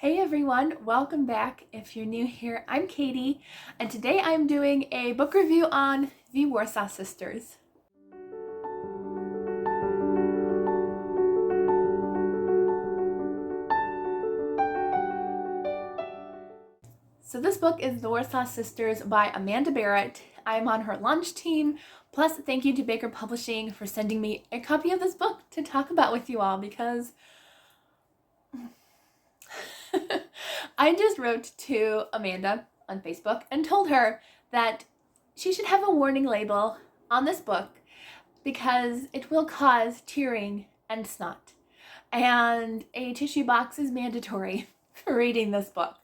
Hey everyone, welcome back. If you're new here, I'm Katie, and today I'm doing a book review on the Warsaw Sisters. So this book is The Warsaw Sisters by Amanda Barratt. I'm on her launch team. Plus, thank you to Baker Publishing for sending me a copy of this book to talk about with you all because I just wrote to Amanda on Facebook and told her that she should have a warning label on this book because it will cause tearing and snot. And a tissue box is mandatory for reading this book.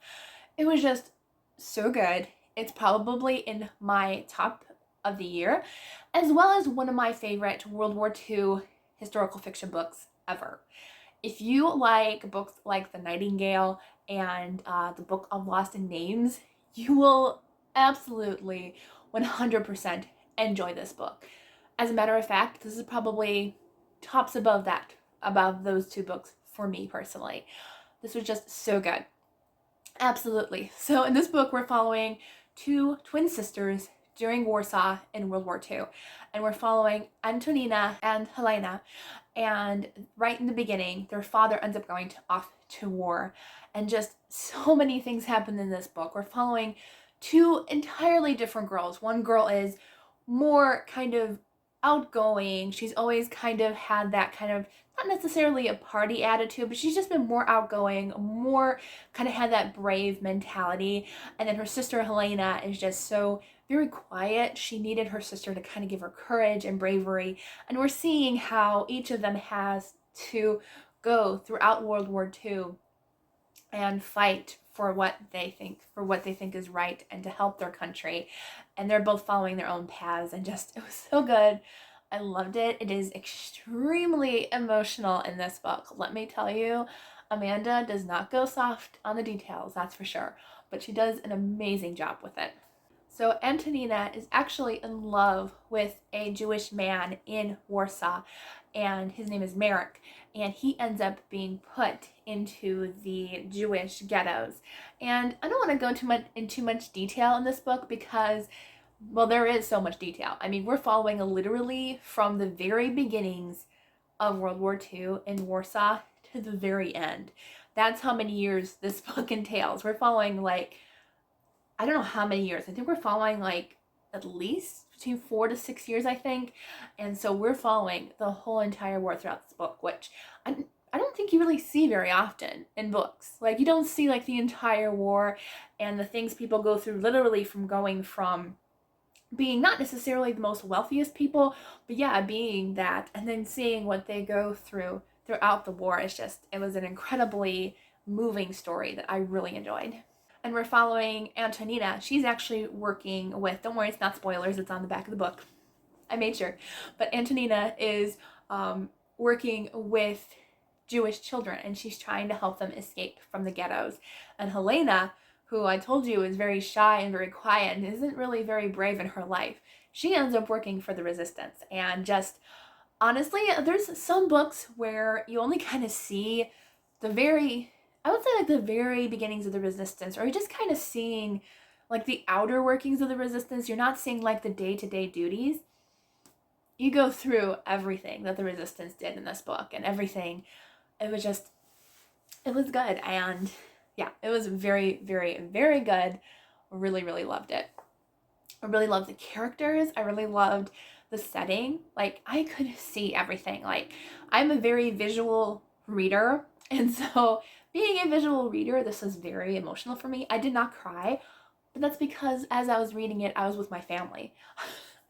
It was just so good. It's probably in my top of the year, as well as one of my favorite World War II historical fiction books ever. If you like books like The Nightingale and the book of Lost in Names, you will absolutely 100% enjoy this book. As a matter of fact, this is probably tops above those two books for me personally. This was just so good. Absolutely. So in this book, we're following two twin sisters during Warsaw in World War II. And we're following Antonina and Helena. And right in the beginning, their father ends up going off to war. And just so many things happen in this book. We're following two entirely different girls. One girl is more kind of outgoing. She's always kind of had that kind of, not necessarily a party attitude, but she's just been more outgoing, more kind of had that brave mentality. And then her sister Helena is just so very quiet. She needed her sister to kind of give her courage and bravery. And we're seeing how each of them has to go throughout World War II and fight for what they think is right and to help their country. And they're both following their own paths, and just it was so good. I loved it. It is extremely emotional in this book. Let me tell you, Amanda does not go soft on the details, that's for sure, but she does an amazing job with it. So Antonina is actually in love with a Jewish man in Warsaw, and his name is Marek, and he ends up being put into the Jewish ghettos. And I don't want to go into much detail in this book because, well, there is so much detail. I mean, we're following literally from the very beginnings of World War II in Warsaw to the very end. That's how many years this book entails. We're following I don't know how many years. I think we're following at least between 4 to 6 years, I think. And so we're following the whole entire war throughout this book, which I don't think you really see very often in books. Like, you don't see the entire war and the things people go through, literally from going from being not necessarily the most wealthiest people, but yeah, being that, and then seeing what they go through throughout the war. It was an incredibly moving story that I really enjoyed. And we're following Antonina. She's actually working with, don't worry, it's not spoilers, it's on the back of the book. I made sure. But Antonina is working with Jewish children, and she's trying to help them escape from the ghettos. And Helena, who I told you is very shy and very quiet and isn't really very brave in her life, she ends up working for the resistance. And just honestly, there's some books where you only kind of see the very beginnings of the resistance, or you're just kind of seeing the outer workings of the resistance. You're not seeing the day-to-day duties. You go through everything that the resistance did in this book, and everything. It was good. And yeah, it was very, very, very good. Really, really loved it. I really loved the characters. I really loved the setting. I could see everything. I'm a very visual reader, and so being a visual reader, this was very emotional for me. I did not cry, but that's because as I was reading it, I was with my family.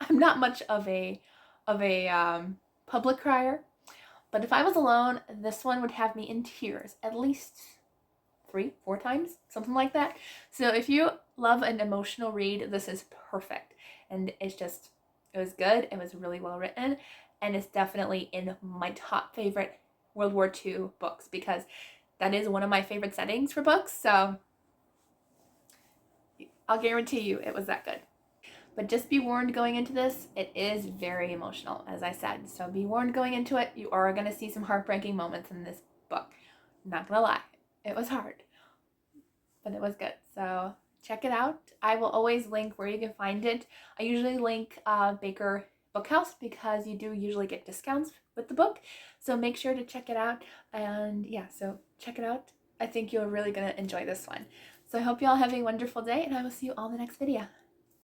I'm not much of a public crier, but if I was alone, this one would have me in tears at least 3-4 times, something like that. So if you love an emotional read, this is perfect. And it was good. It was really well written, and it's definitely in my top favorite World War II books because that is one of my favorite settings for books. So I'll guarantee you it was that good. But just be warned going into this, it is very emotional, as I said. So be warned going into it. You are going to see some heartbreaking moments in this book. Not gonna lie, it was hard. but it was good. So check it out. I will always link where you can find it. I usually link Baker Bookhouse because you do usually get discounts with the book. So make sure to check it out. And yeah, so check it out. I think you're really going to enjoy this one. So I hope you all have a wonderful day, and I will see you all in the next video.